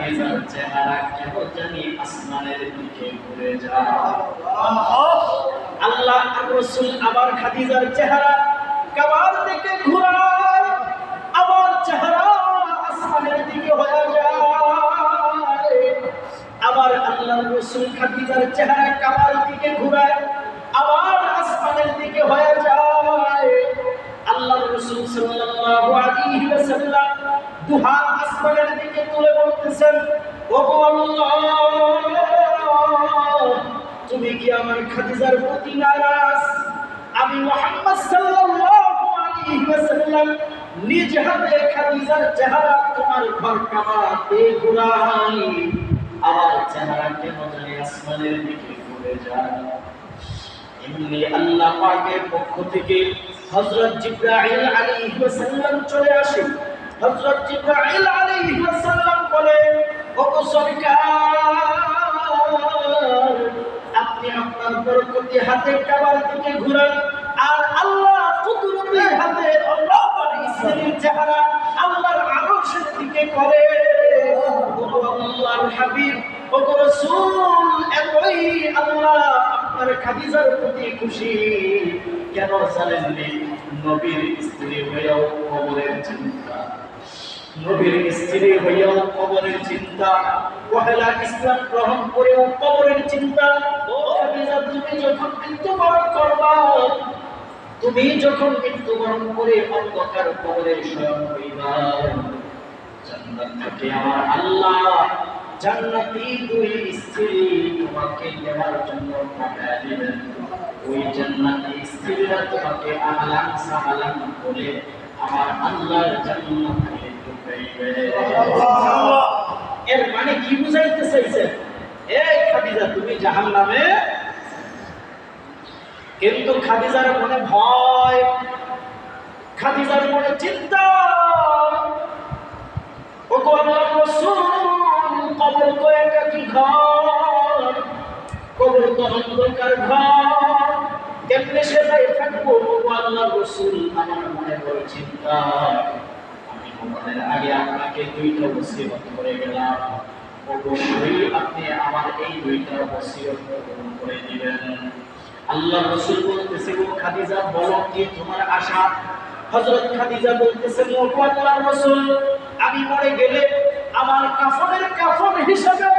খাদিজার চেহারা কেন জানি আসমানের দিকে ঘুরে যায়। আল্লাহ আর রাসূল আবার খাদিজার চেহারা কাবার দিকে ঘুরায়, আবার চেহারা আসমানের দিকে হয়ে যায়। আবার আল্লাহ রাসূল খাদিজার চেহারা কাবার দিকে ঘুরায়, আবার আসমানের দিকে হয়ে যায়। আল্লাহ রাসূল সাল্লাল্লাহু আলাইহি ওয়াসাল্লাম দুহাত আসমানের দিকে তুলে বলতেছেন, ওগো আল্লাহ, তুমি কি আমার খাদিজার প্রতি নারাজ? আমি মুহাম্মদ সাল্লাল্লাহু আলাইহি ওয়াসাল্লাম নিজ হাতে খাদিজার চেহারা তোমার ঘর কাবাতে ঘুরাই, আমার চেহারা কেন জানি আসমানের দিকে ঘুরে যায়। এমনি আল্লাহ পাকের পক্ষ থেকে হযরত জিবরাইল আলাইহিস সালাম চলে আসে। হযরত জিবরাইল আলাইহিস সালাম বলে, ওগো সরকার, আপনি আপনার বরকতি হাতে কাবার দিকে ঘুরান, আর আল্লাহ কুদরতি হাতে আল্লাহ পাকের ইসলামের চেহারা আল্লাহর আরশের দিকে করে। ওগো আল্লাহর হাবিব, ওগো রাসূল, এতই আল্লাহ আপনার খাদিজার প্রতি খুশি, কেন জানেননি? নবীর স্ত্রী হয়েও কবরের চিন্তা, নবীর স্ত্রী হয়েও কবরের চিন্তা, পহেলা ইসলাম গ্রহণ করেও কবরের চিন্তা। ও খাদিজা, তুমি যখন মৃত্যুবরণ করবা, তুমি যখন মৃত্যুবরণ করে অন্ধকার কবরে শয়ন হইবা, জান্নাত থেকে আমার আল্লাহ জান্নাতি দুই স্ত্রী তোমাকে দেওয়ার জন্য পাঠিয়ে দিবেন। ওই জান্নাতি স্ত্রীরা তোমাকে আহলান সাহালান বলে আমার আল্লাহর জান্নাতে ঢুকাইবে। এর মানে কি বুঝাইতে চাইছে? এই খাদিজা, তুমি জাহান্নামে। কিন্তু খাদিজার মনে ভয়, খাদিজার মনে চিন্তা। ওগো আল্লাহর রাসূল, কবর তো একাকী ঘর, কবর তো অন্ধকার ঘর, কেমনে সেটাই থাকবো? ওগো আল্লাহর রাসূল, আমার মনে বড় চিন্তা। আমি মরণের আগে আপনাকে দুইটা ওসিয়ত করে গেলাম, অবশ্যই আপনি আমার এই দুইটা ওসিয়ত পূরণ করে দিবেন। আল্লাহর রাসূল বলতেছে, ও খাদিজা, বলো কি তোমার আশা? হযরত খাদিজা বলতেছেন, ও আল্লাহর রাসূল, আমি মরে গেলে আমার কাফনের কাফন হিসাবে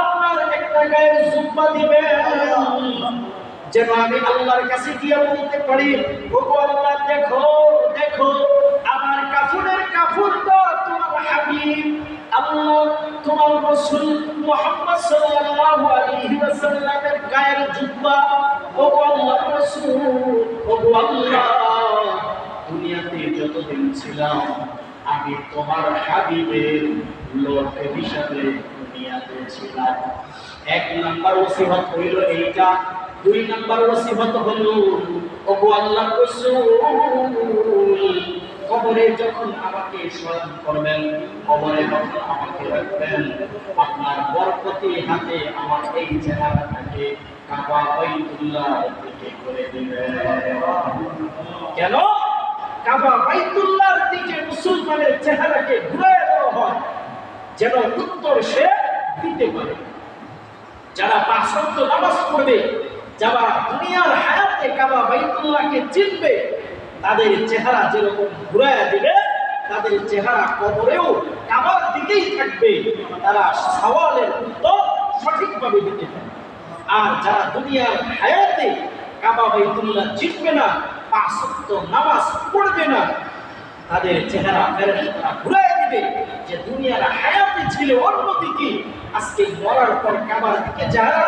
আপনার একটা গায়ের জুব্বা দিবেন, যেন আমি আল্লাহর কাছে গিয়ে বলতে পারি, ওগো আল্লাহ, দেখো দেখো, আমার কাফনের কাফনটা তোমার হাবিব আল্লাহ, তোমার রাসূল মুহাম্মদ সাল্লাল্লাহু আলাইহি ওয়াসাল্লামের গায়ের জুব্বা। ওগো আল্লাহর রাসূল, ওগো আল্লাহ, দুনিয়াতে যতদিন ছিলাম আমি তোমার হাবিবের লোক হিসাবে দুনিয়াতে ছিলাম। এক নাম্বার ওসিয়ত হইল এইটা। দুই নাম্বার ওসিয়ত হল, ওগো আল্লাহর রাসূল, কবরে যখন আমাকে শয়ন করবেন, কবরে যখন আমাকে রাখবেন, আপনার বরকতি হাতে আমার এই চেহারাটাকে কাবা বাইতুল্লাহ দিকে করে দিবেন। কেন? কাবা বাইতুল্লাহর দিকে মুসলমানের চেহারাকে ঘুরিয়ে দেওয়া হয়, যেন উত্তর সে দিতে পারে। যারা পাঁচ ওয়াক্ত নামাজ পড়বে, যারা দুনিয়ার হায়াতে কাবা বাইতুল্লাহকে চিনবে, তাদের চেহারা যেরকম ঘুরিয়ে দিবে, তাদের চেহারা কবরেও কাবার দিকেই থাকবে, তারা সওয়ালের উত্তর সঠিকভাবে দিতে পারবে। আর যারা দুনিয়ার হায়াতে কাবা বাইতুল্লাহ চিনবে না, পাঁচ ওয়াক্ত নামাজ পড়বে না, তাদের চেহারা ফেরেশতারা ঘুরিয়ে দিবে, যে দুনিয়ার হায়াতে ছিল অন্যদিকে, আজকে মরার পর কাবার দিকে চেহারা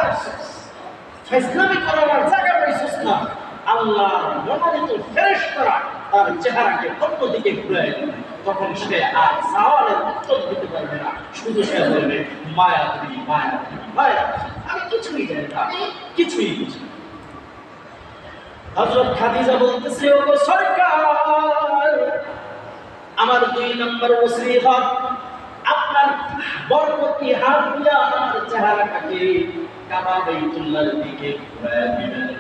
ফাইজলামি করার জায়গা পাইছিস না। আল্লাহর মনোনীত ফেরেশতারা তার চেহারাকে অন্যদিকে ঘুরিয়ে দিবে, তখন সে আর সওয়ালের উত্তর দিতে পারবে না, শুধু সে বলবে, মায়া তুমি, মায়া তুমি, মায়া, আমি কিছুই জানি না, আমি কিছুই বুঝি না। হযরত খাদিজা বলতেছে, ওগো সরকার, আমার দুই নম্বর ওসিয়ত, আপনার বরকতি হাত দিয়া আমার চেহারাটাকে কাবা বাইতুল্লাহর দিকে ঘুরিয়ে দিবেন,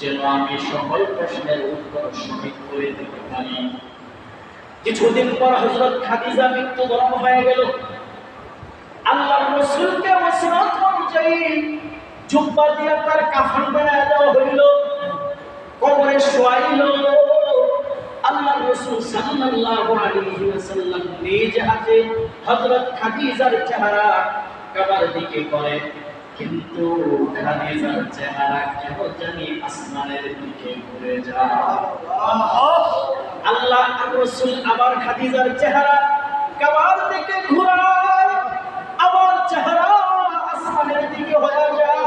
যেন আমি সকল প্রশ্নের উত্তর সঠিক করে দিতে পারি। কিছুদিন পর হযরত খাদিজা মৃত্যুবরণ হয়ে গেল। আল্লাহ রাসূলকে ওসিয়ত অনুযায়ী জুব্বা দিয়ে তার কাফন বানায় দেওয়া হইল, কবরে শোয়াইল। আল্লাহ রাসূল সাল্লাল্লাহু আলাইহি ওয়াসাল্লাম নিজ হাতে হযরত খাদিজার চেহারা কাবার দিকে করে, কিন্তু খাদিজার চেহারা কেন জানি আসমানের দিকে ঘুরে যায়। আল্লাহ রাসূল আবার খাদিজার চেহারা কাবার দিকে ঘুরায়, আবার চেহারা আসমানের দিকে হয়ে যায়।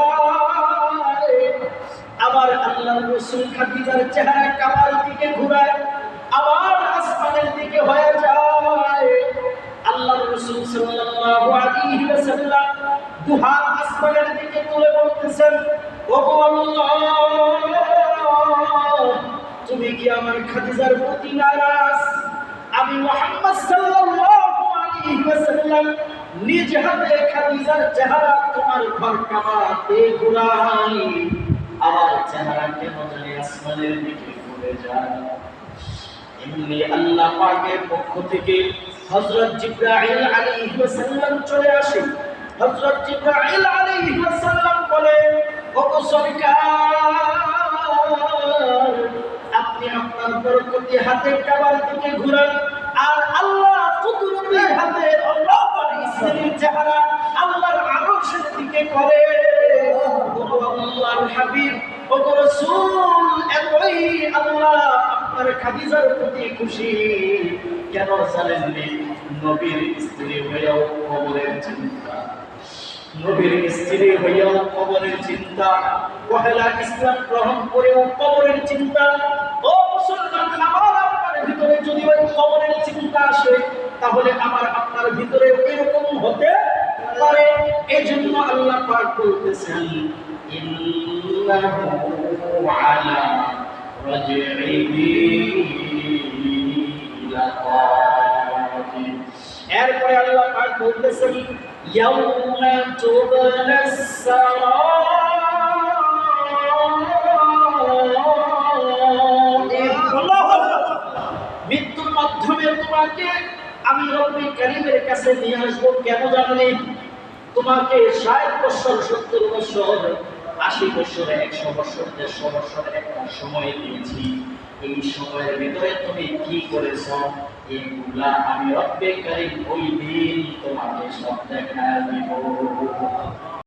আবার আল্লাহ রাসূল খাদিজার চেহারা কাবার দিকে ঘুরায়, আবার আসমানের দিকে হয়ে যায়। আল্লাহ রাসূল সাল্লাল্লাহু আলাইহি ওয়াসাল্লাম দুহাত আসমানের দিকে তুলে বলতেছেন, ওগো আল্লাহ, তুমি কি আমার খাদিজার প্রতি নারাজ? আমি মুহাম্মদ সাল্লাল্লাহু আলাইহি ওয়াসাল্লাম নিজ হাতে খাদিজার চেহারা তোমার ঘর কাবাতে ঘুরাই, আবার চেহারা কেন জানি আসমানের দিকে ঘুরে যায়। এমনি আল্লাহ পাকের পক্ষ থেকে হযরত জিবরাইল আলাইহিস সালাম চলে আসে। হযরত জিবরাইল আলাইহিস সালাম বলে, ওগো সরকার, আপনি আপনার বরকতি হাতে কাবার দিকে ঘুরান, আর আল্লাহ কুদরতি হাতে আল্লাহর ইসলামের চেহারা আল্লাহর আরশের দিকে করে। ওগো আল্লাহর হাবিব, ওগো রাসূল, এতই আল্লাহ আপনার খাদিজার প্রতি খুশি, কেন জানেননি? নবীর স্ত্রী হয়েও কবরের চিন্তা, নবীর স্ত্রী হয়েও কবরের চিন্তা, পহেলা ইসলাম গ্রহণ করেও কবরের চিন্তা। ও মুসলমান, আমার আপনার ভিতরে যদি ওই কবরের চিন্তা আসে, তাহলে আমার আপনার ভিতরে এরকম হতে পারে। এই জন্য আল্লাহ পাক বলতেছেন, ইন্নাহু আলা রাজিহি লাকাদির। এরপরে আল্লাহ পাক বলতেছেন, ইয়াউমা তুবলাস সারাইর। মৃত্যুর মাধ্যমে তোমাকে আমি রব্বুল কারীমের কাছে নিয়ে আসবো। কেন জানেন? তোমাকে 60 বছর, 70 বছর, 80 বছর, 100 বছর, 150 বছর একটা সময় দিয়েছি। এই সময়ের ভিতরে তুমি কি করেছ, এইগুলা আমি রব্বুল কারীম ওই দিন তোমাকে সব দেখায় দিব।